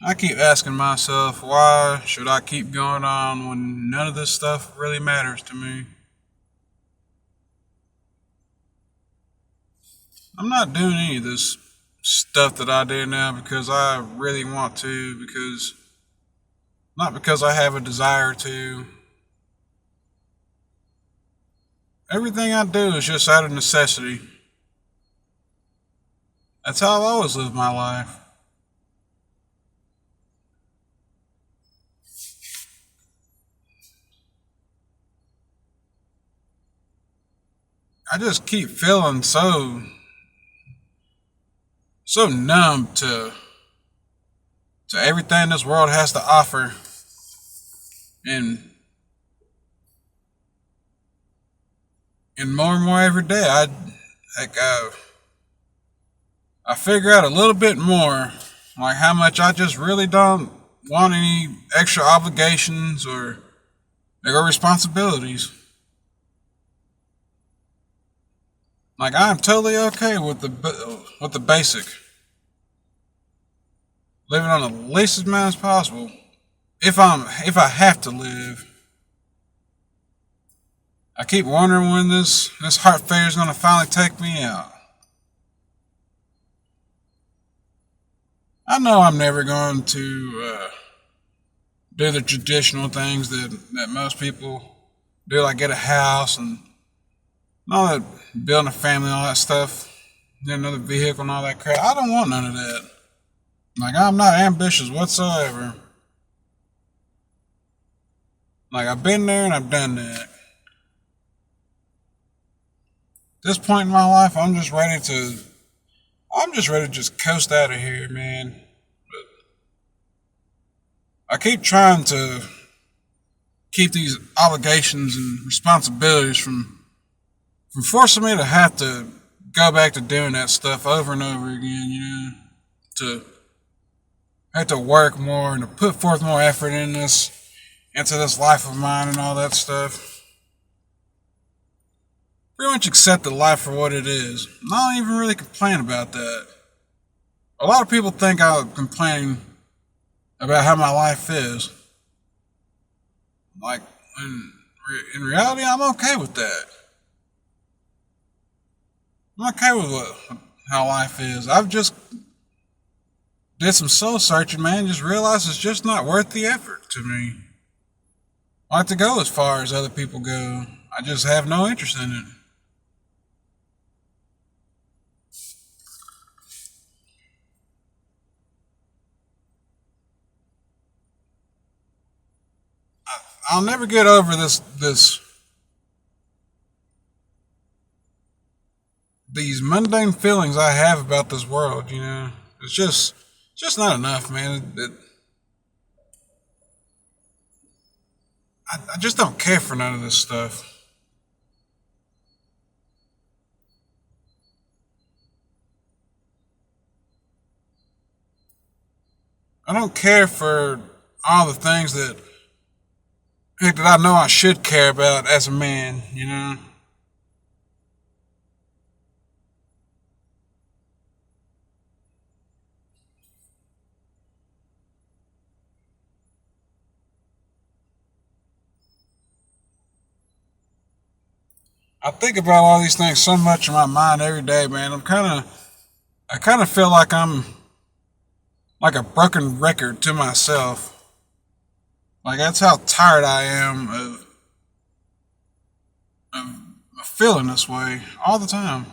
I keep asking myself, why should I keep going on when none of this stuff really matters to me? I'm not doing any of this stuff that I do now because I really want to, not because I have a desire to. Everything I do is just out of necessity. That's how I've always lived my life. I just keep feeling so numb to everything this world has to offer, and more and more every day, like I figure out a little bit more, like how much I just really don't want any extra obligations or responsibilities. Like I'm totally okay with the basic, living on the least amount as possible. If I have to live, I keep wondering when this heart failure is gonna finally take me out. I know I'm never going to do the traditional things that most people do, like get a house and all that, building a family, all that stuff, get another vehicle and all that crap. I don't want none of that. Like I'm not ambitious whatsoever. Like I've been there and I've done that. At this point in my life, I'm just ready to just coast out of here, man. I keep trying to keep these obligations and responsibilities from forcing me to have to go back to doing that stuff over and over again, to have to work more and to put forth more effort into this life of mine and all that stuff. Pretty much accept the life for what it is. And I don't even really complain about that. A lot of people think I'm complaining about how my life is. Like, in reality, I'm okay with that. I'm okay with how life is. I've just did some soul searching, man. Just realized it's just not worth the effort to me. I like to go as far as other people go. I just have no interest in it. I'll never get over this these mundane feelings I have about this world. It's just not enough, man. I just don't care for none of this stuff. I don't care for all the things that I know I should care about as a man. I think about all these things so much in my mind every day, man. I kind of feel like I'm like a broken record to myself. Like that's how tired I am of feeling this way all the time.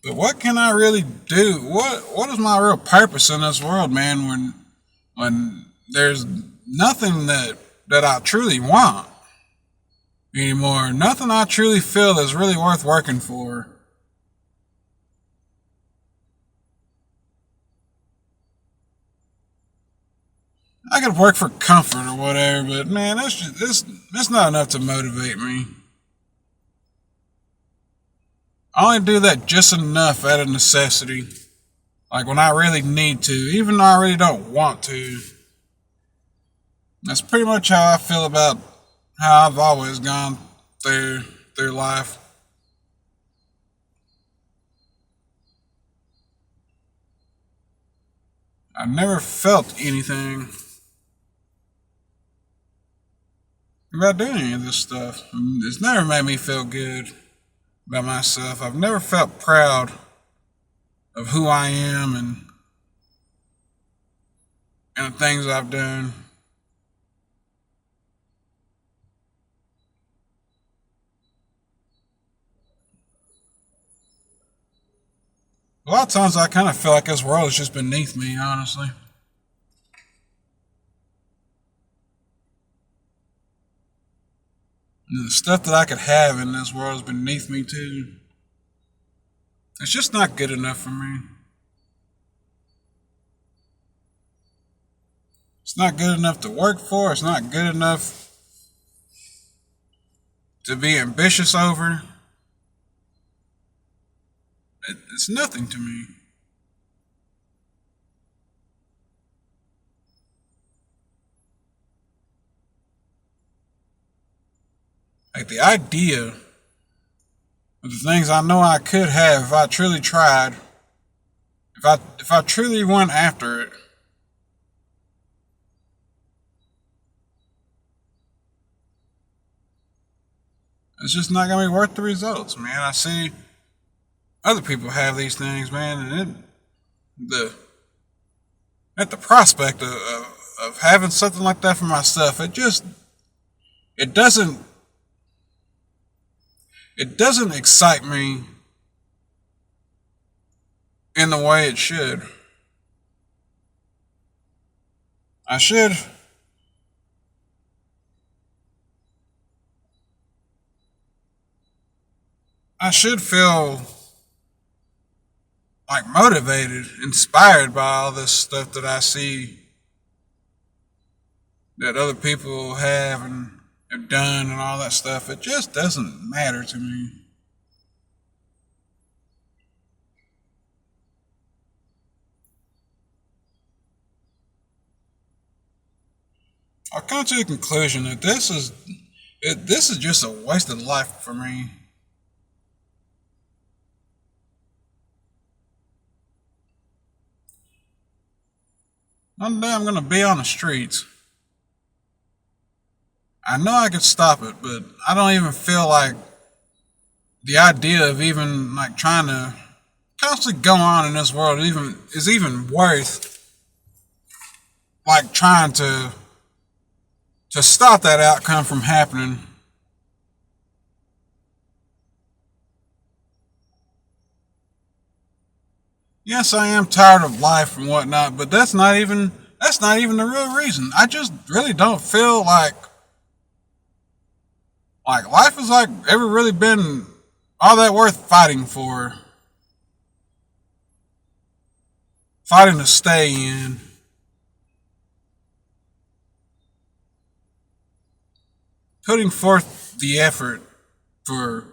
But what can I really do? What is my real purpose in this world, man? When there's nothing that I truly want anymore, nothing I truly feel is really worth working for. I could work for comfort or whatever, but man, that's not enough to motivate me. I only do that just enough out of necessity. Like when I really need to, even though I really don't want to. That's pretty much how I feel about how I've always gone their their life. I never felt anything about doing any of this stuff. It's never made me feel good about myself. I've never felt proud of who I am and the things I've done. A lot of times I kind of feel like this world is just beneath me, honestly. And the stuff that I could have in this world is beneath me too. It's just not good enough for me. It's not good enough to work for. It's not good enough to be ambitious over. It's nothing to me. Like the idea of the things I know I could have if I truly tried, if I truly went after it, it's just not gonna be worth the results, man. I see other people have these things, man, and the at the prospect of having something like that for myself, it doesn't it doesn't excite me in the way it should. I should I should feel like motivated, inspired by all this stuff that I see that other people have and have done and all that stuff. It just doesn't matter to me. I've come to the conclusion that this is just a wasted life for me. One day I'm gonna be on the streets. I know I could stop it, but I don't even feel like the idea of even like trying to constantly go on in this world even is even worth like trying to stop that outcome from happening. Yes, I am tired of life and whatnot, but that's not even the real reason. I just really don't feel like life has like ever really been all that worth fighting for, fighting to stay in, putting forth the effort for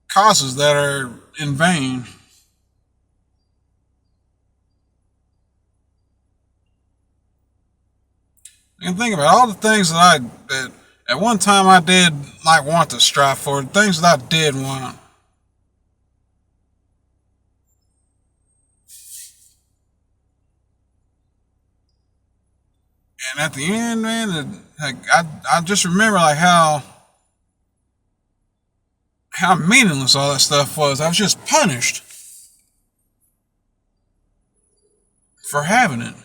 causes that are in vain. And think about all the things that at one time I did like want to strive for, the things that I did want. And at the end, man, like I just remember like how meaningless all that stuff was. I was just punished for having it.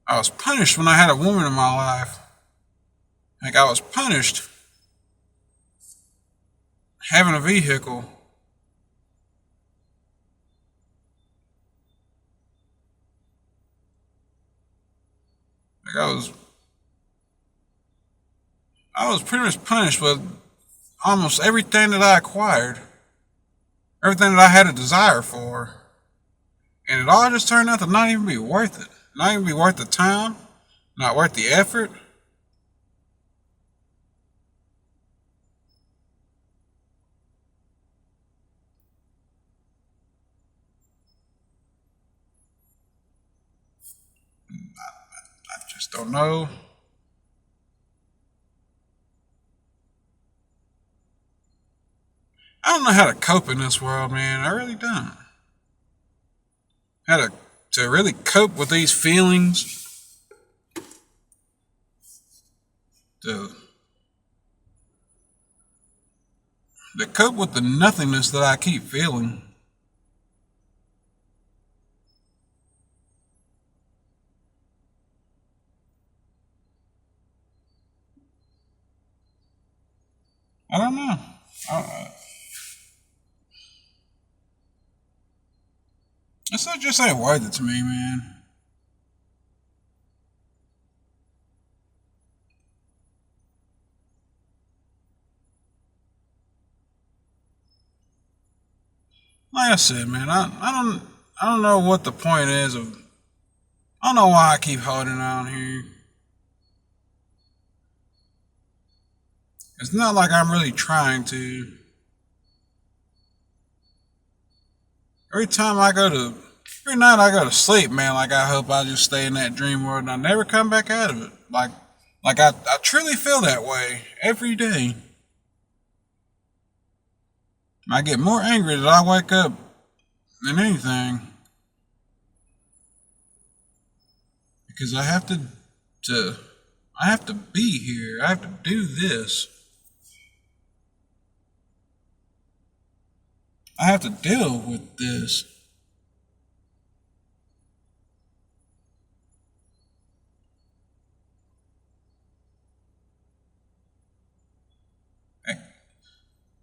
I was punished when I had a woman in my life. Like I was punished having a vehicle. Like I was pretty much punished with almost everything that I acquired, everything that I had a desire for, and it all just turned out to not even be worth it. Not even be worth the time, not worth the effort. Don't know. I don't know how to cope in this world, man. I really don't. How to really cope with these feelings. To cope with the nothingness that I keep feeling. I don't know. It's not just ain't worth it to me, man. Like I said, man, I don't know what the point is of. I don't know why I keep holding on here. It's not like I'm really trying to. Every night I go to sleep, man, like I hope I just stay in that dream world and I never come back out of it. Like I truly feel that way every day. I get more angry that I wake up than anything. Because to I have to be here. I have to do this. I have to deal with this.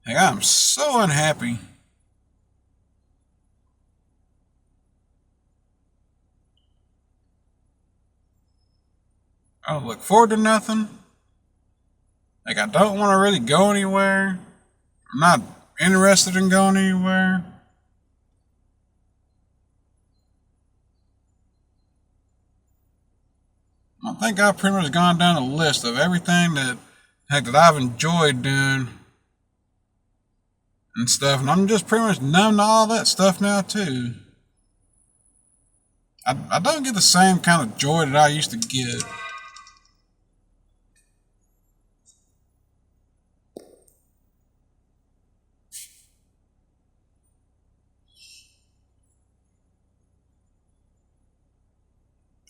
Like, I'm so unhappy. I don't look forward to nothing. Like, I don't want to really go anywhere. I'm not interested in going anywhere. I think I've pretty much gone down a list of everything that I've enjoyed doing and stuff, and I'm just pretty much numb to all that stuff now too. I don't get the same kind of joy that I used to get.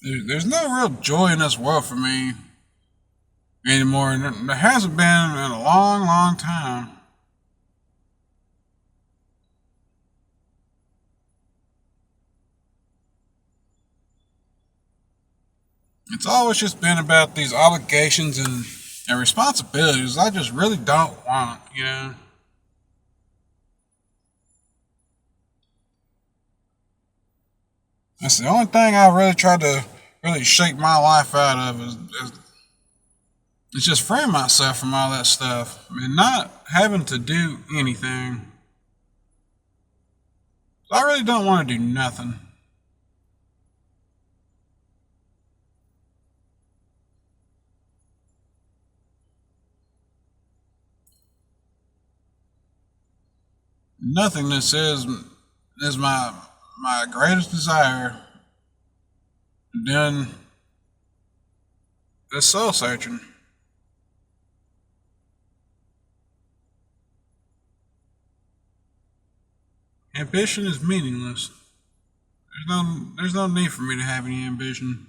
There's no real joy in this world for me anymore, and there hasn't been in a long, long time. It's always just been about these obligations and responsibilities I just really don't want, you know? That's the only thing I really tried to really shake my life out of is just freeing myself from all that stuff and not having to do anything. I really don't want to do nothing. Nothingness is my greatest desire. Doing this soul searching. Ambition is meaningless. There's no need for me to have any ambition.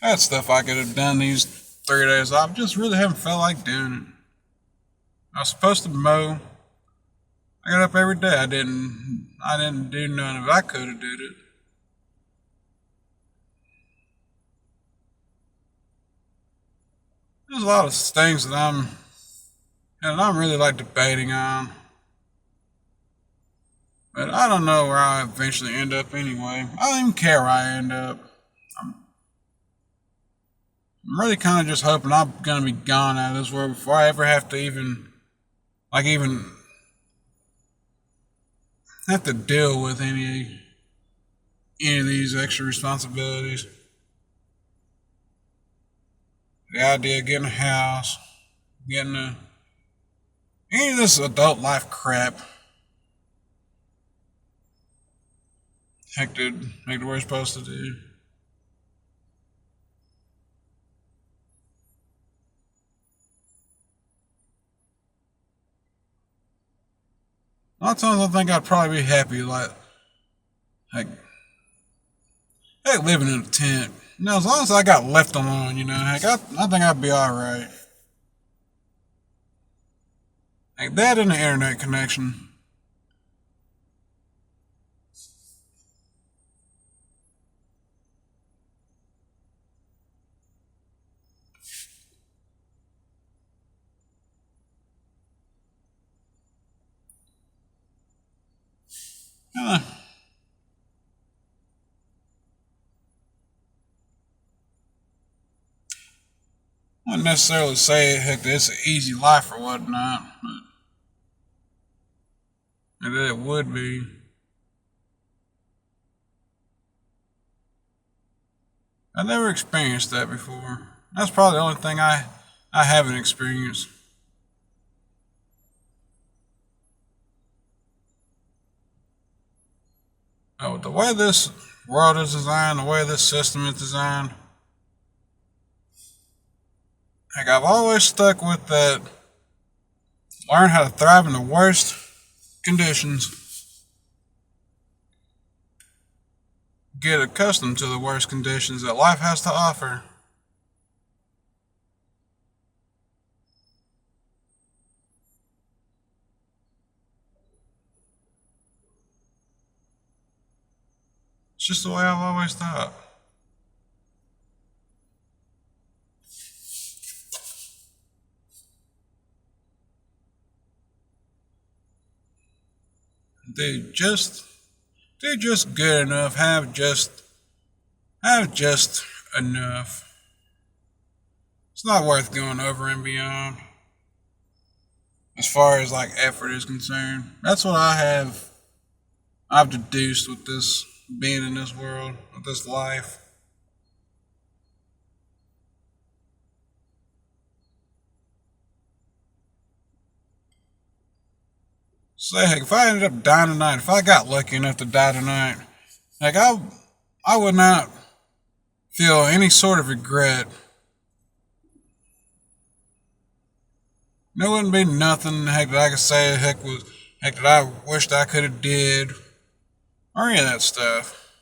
That's stuff I could have done these 3 days. I just really haven't felt like doing it. I was supposed to mow. I got up every day. I didn't do none of it. I could have did it. There's a lot of things that I'm really like debating on. But I don't know where I eventually end up anyway. I don't even care where I end up. I'm really kind of just hoping I'm gonna be gone out of this world before I ever have to even have to deal with any any of these extra responsibilities. The idea of getting a house, getting any of this adult life crap. Heck, dude, like we're supposed to do. A lot of times I think I'd probably be happy, like, heck, living in a tent. As long as I got left alone, heck, I think I'd be alright. Like, that and the internet connection. Uh, I wouldn't necessarily say, heck, that it's an easy life or whatnot, but it would be. I've never experienced that before. That's probably the only thing I haven't experienced. Oh, the way this world is designed, the way this system is designed, like I've always stuck with that. Learn how to thrive in the worst conditions. Get accustomed to the worst conditions that life has to offer. It's just the way I've always thought. Do just do just good enough. Have just enough. It's not worth going over and beyond as far as like effort is concerned. That's what I've deduced with this being in this world, with this life. Say, heck, if I ended up dying tonight, if I got lucky enough to die tonight, like I would not feel any sort of regret. There wouldn't be nothing, heck, that I could say, heck, that I wished I could have did, or any of that stuff.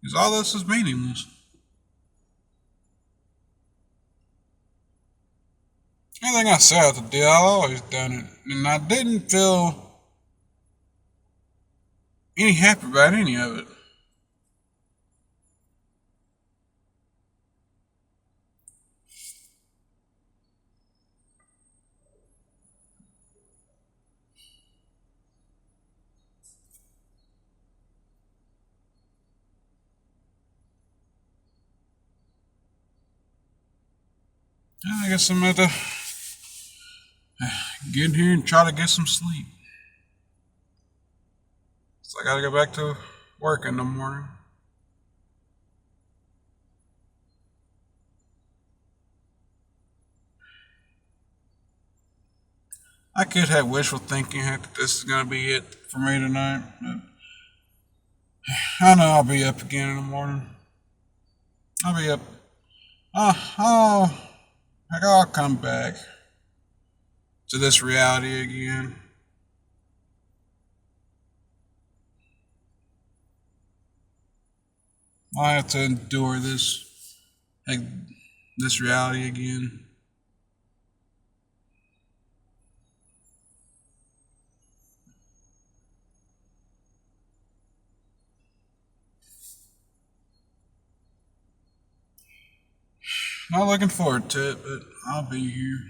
Because all this is meaningless. Anything I set out to do, I've always done it, and I didn't feel any happy about any of it. I guess I'm going to get in here and try to get some sleep. So I gotta go back to work in the morning. I could have wishful thinking, heck, that this is gonna be it for me tonight, but I know I'll be up again in the morning. I'll be up. Oh, heck, I'll come back to this reality again. I have to endure like, this reality again. Not looking forward to it, but I'll be here.